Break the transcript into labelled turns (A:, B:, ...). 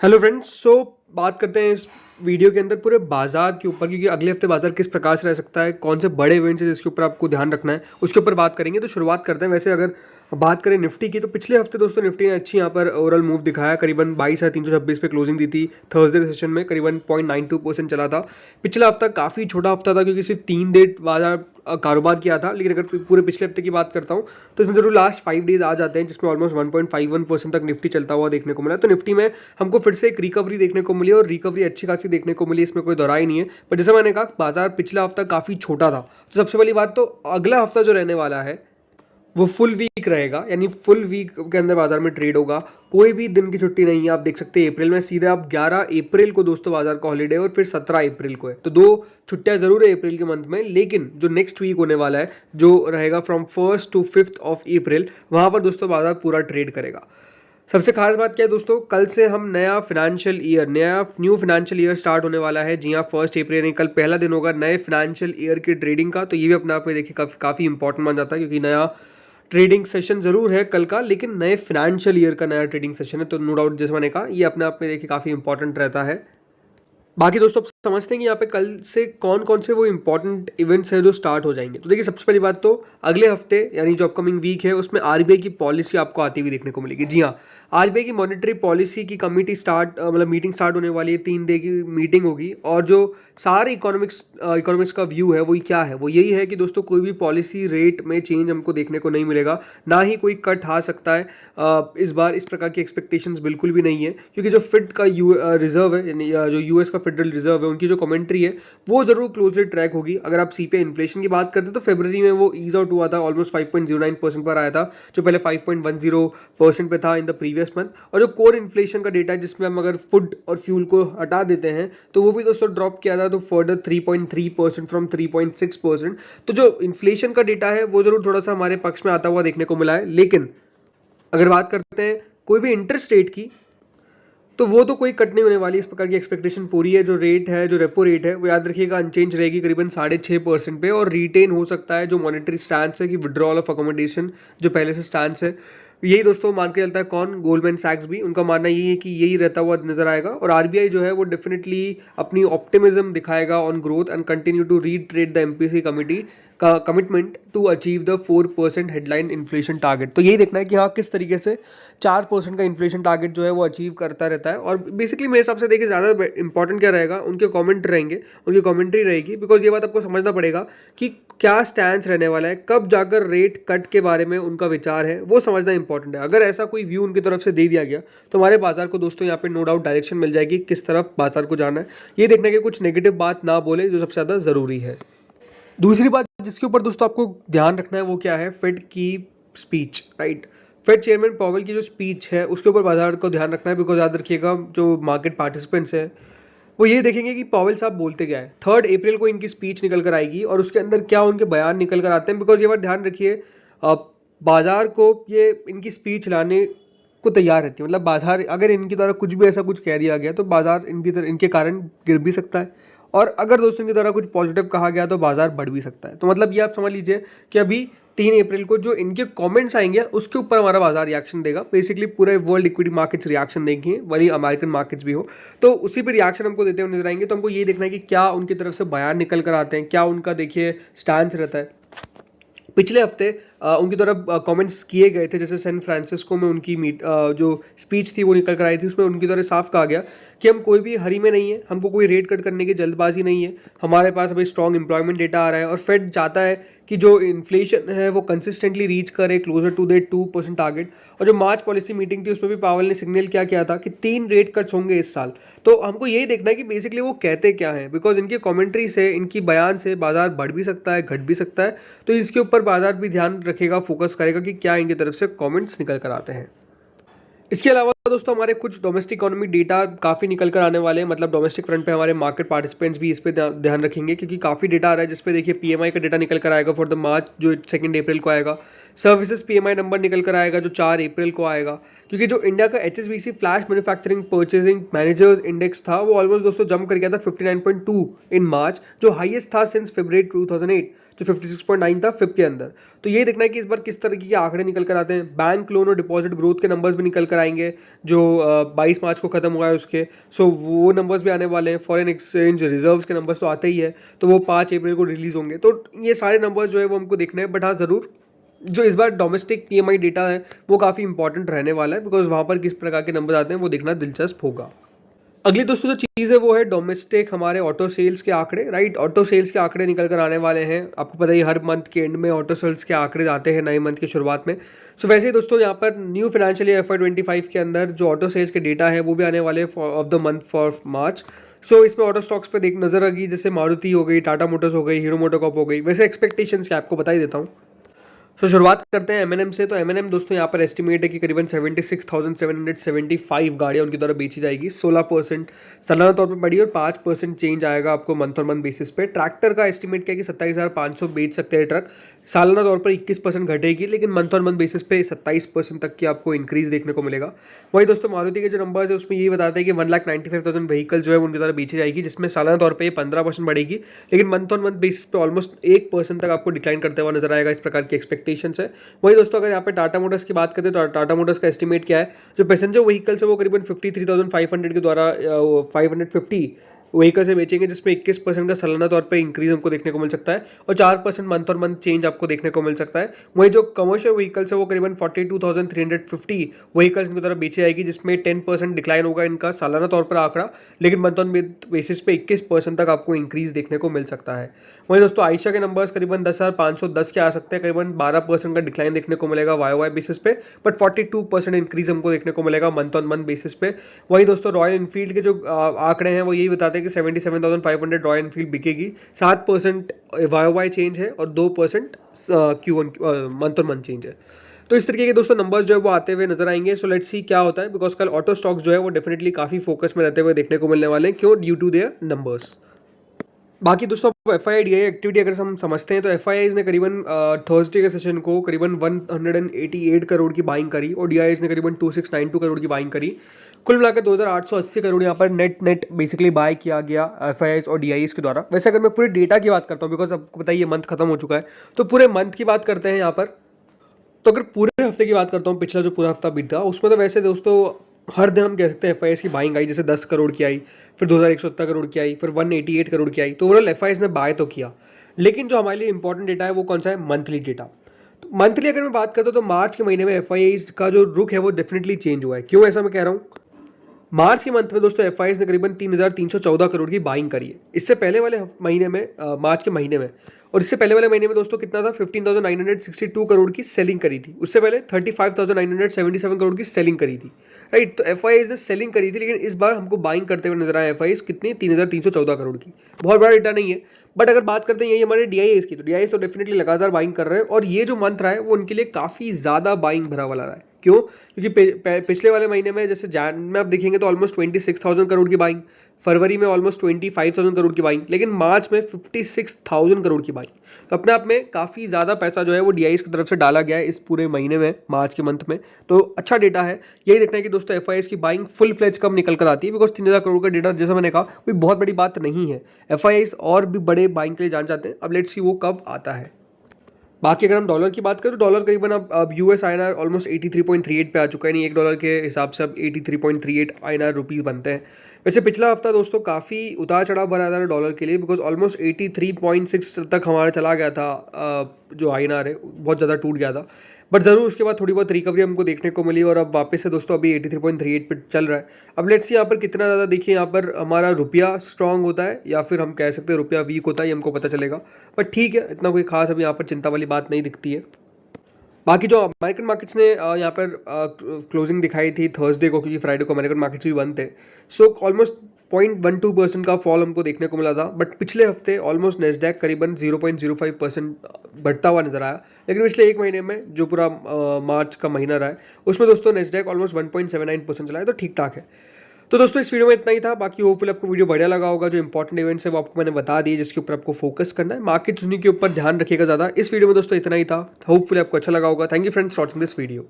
A: Hello friends. बात करते हैं इस वीडियो के अंदर पूरे बाजार के ऊपर, क्योंकि अगले हफ्ते बाजार किस प्रकार से रह सकता है, कौन से बड़े इवेंट्स हैं जिसके ऊपर आपको ध्यान रखना है, उसके ऊपर बात करेंगे। तो शुरुआत करते हैं। वैसे अगर बात करें निफ्टी की, तो पिछले हफ्ते दोस्तों निफ्टी ने अच्छी यहाँ पर ओवरऑल मूव दिखाया, करीबन 22,326 पे क्लोजिंग दी थी। थर्सडे के सेशन में करीबन 0.92% चला था। पिछला हफ्ता काफ़ी छोटा हफ्ता था क्योंकि सिर्फ 3 दिन बाजार कारोबार किया था, लेकिन अगर पूरे पिछले हफ्ते की बात करता हूँ तो इसमें जरूर लास्ट 5 डेज आ जाते हैं जिसमें ऑलमोस्ट 1.51% तक निफ्टी चलता हुआ देखने को मिला। तो निफ्टी में हमको फिर से एक रिकवरी देखने को मिली और रिकवरी अच्छी खासी देखने को मिली, इसमें कोई दोहराई नहीं है। पर जैसे मैंने कहा, बाजार पिछला हफ्ता काफ़ी छोटा था। तो सबसे पहली बात, तो अगला हफ्ता जो रहने वाला है वो फुल वीक रहेगा, यानी फुल वीक के अंदर बाजार में ट्रेड होगा। कोई भी दिन की छुट्टी नहीं है। आप देख सकते हैं अप्रैल में सीधे आप 11 अप्रैल को दोस्तों बाजार का हॉलीडे है और फिर 17 अप्रैल को है। तो 2 छुट्टियां जरूर है अप्रैल के मंथ में, लेकिन जो नेक्स्ट वीक होने वाला है, जो रहेगा from 1st to 5th of April, वहां पर दोस्तों बाजार पूरा ट्रेड करेगा। सबसे खास बात क्या है दोस्तों, कल से हम नया न्यू फाइनेंशियल ईयर स्टार्ट होने वाला है। जी हाँ, 1 अप्रैल यानी कल पहला दिन होगा नए फाइनेंशियल ईयर की ट्रेडिंग का। तो ये भी अपने आप में देखिए काफ़ी इंपॉर्टेंट मान जाता है, क्योंकि नया ट्रेडिंग सेशन जरूर है कल का, लेकिन नए फाइनेंशियल ईयर का नया ट्रेडिंग सेशन है। तो नो डाउट, जैसे मैंने कहा, ये अपने आप में देखिए काफ़ी इंपॉर्टेंट रहता है। बाकी दोस्तों आप समझते हैं कि यहाँ पे कल से कौन कौन से वो इंपॉर्टेंट इवेंट्स हैं जो स्टार्ट हो जाएंगे। तो देखिए, सबसे पहली बात तो अगले हफ्ते यानी जो अपकमिंग वीक है उसमें आरबीआई की पॉलिसी आपको आती हुई देखने को मिलेगी। जी हाँ, आरबीआई की मॉनेटरी पॉलिसी की कमिटी मीटिंग स्टार्ट होने वाली है। 3 दिन की मीटिंग होगी और जो सारे इकोनॉमिक्स का व्यू है वो क्या है, वो यही है कि दोस्तों कोई भी पॉलिसी रेट में चेंज हमको देखने को नहीं मिलेगा, ना ही कोई कट आ सकता है। इस बार इस प्रकार की एक्सपेक्टेशंस बिल्कुल भी नहीं है, क्योंकि जो फिट का रिजर्व है, यानी जो यूएस का फेडरल रिजर्व है, उनकी जो कमेंट्री है वो जरूर क्लोजली ट्रैक होगी। अगर आप सीपीआई इन्फ्लेशन की बात करते हैं तो फरवरी में वो ईज आउट हुआ था, ऑलमोस्ट 5.09% पर आया था, जो पहले 5.10% पे था इन द प्रीवियस मंथ। और जो कोर इन्फ्लेशन का डेटा है, जिसमें हम अगर फूड और फ्यूल को हटा देते हैं, तो वो भी दोस्तों ड्रॉप किया था, तो फर्दर 3.3% फ्रॉम 3.6%। तो जो इन्फ्लेशन का डेटा है वो जरूर थोड़ा सा हमारे पक्ष में आता हुआ देखने को मिला है। लेकिन अगर बात करते हैं कोई भी इंटरेस्ट रेट की, तो वो तो कोई कट नहीं होने वाली, इस प्रकार की एक्सपेक्टेशन पूरी है। जो रेट है, जो रेपो रेट है, वो याद रखिएगा अनचेंज रहेगी करीबन 6.5% पे, और रिटेन हो सकता है जो मॉनेटरी स्टैंस है कि विड्रॉल ऑफ अकोमोडेशन जो पहले से स्टैंस है। यही दोस्तों मान के चलता है कौन, गोल्डमैन सैक्स भी, उनका मानना यही है कि यही रहता हुआ नजर आएगा। और आरबीआई जो है वो डेफिनेटली अपनी ऑप्टिमिज्म दिखाएगा on growth and continue to retreat the MPC committee का commitment to achieve the 4% headline inflation target. तो यही देखना है कि हाँ किस तरीके से 4% का इन्फ्लेशन टारगेट जो है वो अचीव करता रहता है। और बेसिकली मेरे हिसाब से देखिए ज़्यादा इंपॉर्टेंट क्या रहेगा, उनके कमेंट रहेंगे, उनकी कमेंट्री रहेगी। बिकॉज ये बात आपको समझना पड़ेगा कि क्या स्टैंड रहने वाला है, कब जाकर रेट कट के बारे में उनका विचार है, वो समझना इंपॉर्टेंट है। अगर ऐसा कोई व्यू उनकी तरफ से दे दिया गया तो हमारे बाजार को दोस्तों यहाँ पे नो डाउट डायरेक्शन मिल जाएगी किस तरफ बाजार को जाना है। ये देखने के कुछ नेगेटिव बात ना बोले, जो सबसे ज़्यादा ज़रूरी है। दूसरी बात जिसके ऊपर दोस्तों आपको ध्यान रखना है वो क्या है, फेड की speech, right. Fed chairman Powell की जो स्पीच है उसके ऊपर बाजार को ध्यान रखना है। बिकॉज याद रखिएगा जो मार्केट पार्टिसिपेंट्स हैं वो ये देखेंगे कि पॉवेल साहब बोलते क्या है। 3 अप्रैल को इनकी स्पीच निकल कर आएगी और उसके अंदर क्या उनके बयान निकल कर आते हैं। बिकॉज ये बात ध्यान रखिए, बाजार को ये इनकी स्पीच लाने को तैयार रहती है। मतलब बाजार अगर इनके द्वारा कुछ भी ऐसा कुछ कह दिया गया तो बाजार इनके कारण गिर भी सकता है, और अगर दोस्तों की द्वारा कुछ पॉजिटिव कहा गया तो बाजार बढ़ भी सकता है। तो मतलब ये आप समझ लीजिए कि अभी 3 अप्रैल को जो इनके कमेंट्स आएंगे उसके ऊपर हमारा बाजार रिएक्शन देगा। बेसिकली पूरे वर्ल्ड इक्विटी मार्केट्स रिएक्शन देंगे, वही अमेरिकन मार्केट्स भी हो, तो उसी पर रिएक्शन हमको देते हुए नजर आएंगे। तो हमको ये देखना है कि क्या उनकी तरफ से बयान निकल कर आते हैं, क्या उनका देखिए स्टैंड रहता है। पिछले हफ्ते उनकी तरफ कमेंट्स किए गए थे, जैसे सैन फ्रांसिस्को में उनकी जो स्पीच थी वो निकल कर आई थी, उसमें उनकी तरफ साफ कहा गया कि हम कोई भी हरी में नहीं है, हमको कोई रेट कट करने की जल्दबाजी नहीं है, हमारे पास अभी स्ट्रॉन्ग एम्प्लॉयमेंट डेटा आ रहा है और फेड चाहता है कि जो इन्फ्लेशन है वो कंसिस्टेंटली रीच करे क्लोजर टू द 2% टारगेट। और जो मार्च पॉलिसी मीटिंग थी उसमें भी पावेल ने सिग्नल क्या किया था कि 3 रेट कट्स होंगे इस साल। तो हमको यही देखना है कि बेसिकली वो कहते क्या हैं, बिकॉज इनकी कमेंट्री से, इनकी बयान से बाजार बढ़ भी सकता है, घट भी सकता है। तो इसके ऊपर बाजार भी ध्यान रखेगा, फोकस करेगा कि क्या इनकी तरफ से कमेंट्स निकल कर आते हैं। इसके अलावा दोस्तों हमारे कुछ डोमेस्टिक इकोनॉमिक डेटा काफ़ी निकल कर आने वाले हैं। मतलब डोमेस्टिक फ्रंट पे हमारे मार्केट पार्टिसिपेंट्स भी इस पे ध्यान रखेंगे, क्योंकि काफ़ी डेटा आ रहा है, जिसपे देखिए पीएमआई का डेटा निकल कर आएगा फॉर द मार्च, जो 2 अप्रैल को आएगा। सर्विसेज PMI नंबर निकल कर आएगा जो 4 अप्रैल को आएगा, क्योंकि जो इंडिया का HSBC flash manufacturing purchasing managers index था वो ऑलमोस्ट दोस्तों जंप कर गया था 59.2 इन मार्च, जो हाईएस्ट था सिंस फरवरी 2008, जो 56.9 था फिब के अंदर। तो ये देखना है कि इस बार किस तरह के आंकड़े निकल कर आते हैं। बैंक लोन और डिपॉजिट ग्रोथ के नंबर्स भी निकल कर आएंगे जो 22 मार्च को खत्म हुआ है उसके, सो वो नंबर्स भी आने वाले हैं। फॉरेन एक्सचेंज रिजर्व्स के नंबर्स तो आते ही है, तो वो 5 अप्रैल को रिलीज होंगे। तो ये सारे नंबर्स जो है वो हमको देखने हैं। बट हाँ ज़रूर जो इस बार डोमेस्टिक PMI डेटा है वो काफ़ी इंपॉर्टेंट रहने वाला है, बिकॉज वहाँ पर किस प्रकार के नंबर आते हैं वो देखना दिलचस्प होगा। अगली दोस्तों जो चीज़ है वो है डोमेस्टिक हमारे ऑटो सेल्स के आंकड़े, राइट। ऑटो सेल्स के आंकड़े निकल कर आने वाले हैं। आपको पता ही हर मंथ के एंड में ऑटो सेल्स के आंकड़े आते हैं नए मंथ की शुरुआत में। सो वैसे ही दोस्तों यहाँ पर न्यू फाइनेंशियल ईयर FY25 के अंदर जो ऑटो सेल्स के डेटा है वो भी आने वाले of the month for March. So इसमें ऑटो स्टॉक्स पे देख नजर आएगी, जैसे मारुति हो गई, टाटा मोटर्स हो गई, हीरो मोटोकॉर्प हो गई। वैसे एक्सपेक्टेशंस क्या आपको बता ही देता हूँ। सो शुरुआत करते हैं M&M से। तो M&M दोस्तों यहाँ पर एस्टिमेट है कि करीबन 76,775 गाड़ियाँ उनकी द्वारा बेची जाएगी। 16% सालाना तौर पर बढ़ी और 5% चेंज आएगा आपको मंथ और मंथ बेसिस पे। ट्रैक्टर का एस्टिमेट क्या है कि 27,500 बेच सकते हैं ट्रक। सालाना तौर पर 21% घटेगी, लेकिन मंथ और मंथ बेसिस पे 27% तक की आपको इंक्रीज देखने को मिलेगा। वही दोस्तों मारुति के जो नंबर्स है उसमें यही बताते हैं कि 1,95,000 व्हीकल जो है उनकी द्वारा बेची जाएगी, जिसमें सालाना तौर पर 15% बढ़ेगी, लेकिन मंथ और मंथ बेसिस पे ऑलमोस्ट 1% तक आपको डिक्लाइन करते हुआ नजर आएगा। इस प्रकार की एक्सपेक्टेशंस है। वही दोस्तों अगर यहाँ पे टाटा मोटर्स की बात करते हैं तो टाटा मोटर्स का एस्टिमेट क्या है, जो पैसेंजर व्हीकल्स है वो करीबन 53,500 के द्वारा 550 व्हीकल से बेचेंगे, जिसमें 21% का सालाना तौर पे इंक्रीज हमको देखने को मिल सकता है और 4% मंथ और मंथ चेंज आपको देखने को मिल सकता है। वही जो कमर्शियल व्हीकल्स है वो करीबन 42,350 व्हीकल्स इनकी तरफ बेची जाएगी, जिसमें 10% डिक्लाइन होगा इनका सालाना तौर पर आंकड़ा, लेकिन मंथ ऑन मंथ बेसिस पे 21% तक आपको इंक्रीज देखने को मिल सकता है। वही दोस्तों आयशा के नंबर्स करीबन 10,510 के आ सकते हैं, करीबन 12% का डिक्लाइन देखने को मिलेगा YOY बेसिस पे, बट 42% इंक्रीज हमको देखने को मिलेगा मंथ ऑन मंथ बेसिस पे। वही दोस्तों रॉयल इनफील्ड के जो आंकड़े हैं वो यही बताते हैं कि 77,500 रॉयल इनफील्ड बिकेगी। 7% YOY चेंज है और 2% Q1 मंथ और मंथ चेंज है। तो इस तरीके के दोस्तों नंबर्स जो है वो आते हुए नजर आएंगे। सो लेट्स सी क्या होता है, बिकॉज कल ऑटो स्टॉक्स जो है वो डेफिनेटली काफी फोकस में रहते हुए देखने को मिलने वाले हैं। क्यों? Due to their numbers. बाकी दोस्तों FII-DII एक्टिविटी अगर हम समझते हैं तो FIIs ने करीबन थर्सडे के सेशन को करीबन 188 करोड़ की बाइंग करी और DIIs ने करीबन 2692 करोड़ की बाइंग करी। कुल मिलाकर 2880 करोड़ यहाँ पर नेट बेसिकली बाय किया गया FIIs और DIIs के द्वारा। वैसे अगर मैं पूरे डेटा की बात करता हूँ, बिकॉज आपको बताइए मंथ खत्म हो चुका है, तो पूरे मंथ की बात करते हैं यहाँ पर। तो अगर पूरे हफ्ते की बात करता हूँ, पिछला जो पूरा हफ्ता बीता उसमें तो वैसे दोस्तों हर दिन हम कह सकते हैं FIIs की बाइंग आई, जैसे 10 करोड़ की आई, फिर 2170 करोड़ की आई, फिर 188 करोड़ की आई। तो ओवरऑल FIIs ने बाय तो किया, लेकिन जो हमारे लिए इंपॉर्टेंट डेटा है वो कौन सा है? Monthly data. तो मंथली अगर मैं बात करता हूँ तो मार्च के महीने में FIIs का जो रुख है वो डेफिनेटली चेंज हुआ है। क्यों ऐसा मैं कह रहा हूँ? मार्च के मंथ में दोस्तों FIIs ने करीबन 3,314 करोड़ की बाइंग करी है। इससे पहले वाले महीने में मार्च के महीने में, और इससे पहले वाले महीने में दोस्तों कितना था? 15,962 करोड़ की सेलिंग करी थी। उससे पहले 35,977 करोड़ की सेलिंग करी थी, राइट। तो FIIs ने सेलिंग करी थी, लेकिन इस बार हमको बाइंग करते हुए नजर आया FIIs कितनी? 3,314 करोड़ की। बहुत बड़ा डेटा नहीं है, बट अगर बात करते हैं यही हमारे DIIs की, तो DIIs तो डेफिनेटली लगातार बाइंग कर रहे हैं और ये जो मंथ रहा है वो उनके लिए काफ़ी ज़्यादा बाइंग भरा वाला रहा है। क्यों? क्योंकि पिछले वाले महीने में जैसे जैन में आप देखेंगे तो ऑलमोस्ट 26,000 करोड़ की बाइंग, फरवरी में ऑलमोस्ट 25,000 करोड़ की बाइंग, लेकिन मार्च में 56,000 करोड़ की बाइंग। तो अपने आप में काफ़ी ज़्यादा पैसा जो है वो DIIs की तरफ से डाला गया है इस पूरे महीने में, मार्च के मंथ में। तो अच्छा डेटा है। यही देखना है कि दोस्तों FIIs की बाइंग फुल फ्लेज कब निकल कर आती है, बिकॉज 3,000 करोड़ का डेटा जैसा मैंने कहा कोई बहुत बड़ी बात नहीं है। FIIs और भी बड़े बाइंग के लिए जान चाहते हैं। अब लेट्स सी वो कब आता है। बाकी अगर हम डॉलर की बात करें तो डॉलर करीबन अब US INR ऑलमोस्ट 83.38 पे आ चुका है, नहीं $1 के हिसाब से अब 83.38 INR रुपीज़ बनते हैं। वैसे पिछला हफ्ता दोस्तों काफ़ी उतार चढ़ाव भरा था डॉलर के लिए, बिकॉज ऑलमोस्ट 83.6 तक हमारा चला गया था। जो INR है बहुत ज़्यादा टूट गया था, बट ज़रूर उसके बाद थोड़ी बहुत रिकवरी हमको देखने को मिली और अब वापस से दोस्तों अभी 83.38 पे चल रहा है। अब लेट्स सी यहाँ पर कितना ज़्यादा देखिए, यहाँ पर हमारा रुपया स्ट्रांग होता है या फिर हम कह सकते हैं रुपया वीक होता है, ये हमको पता चलेगा। बट ठीक है, इतना कोई खास अभी यहाँ पर चिंता वाली बात नहीं दिखती है। बाकी जो अमेरिकन मार्केट्स ने यहाँ पर क्लोजिंग दिखाई थी थर्सडे को, क्योंकि फ्राइडे को अमेरिकन मार्केट्स भी बंद थे। सो ऑलमोस्ट 0.12% का फॉल हमको देखने को मिला था, बट पिछले हफ्ते ऑलमोस्ट नेस्डैक करीबन 0.05% बढ़ता हुआ नजर आया। लेकिन पिछले एक महीने में जो पूरा मार्च का महीना रहा है उसमें दोस्तों नेस्डैक ऑलमोस्ट 1.79% चला है, तो ठीक ठाक है। तो दोस्तों इस वीडियो में इतना ही था। बाकी होपफुल आपको वीडियो बढ़िया लगा होगा। जो इंपॉर्टेंट इवेंट्स है वो आपको मैंने बता दिए, जिसके ऊपर आपको फोकस करना है। मार्केट उन्हीं के ऊपर ध्यान रखिएगा ज़्यादा। इस वीडियो में दोस्तों इतना ही था। होपफुली आपको अच्छा लगा होगा। Thank you friends for watching this video.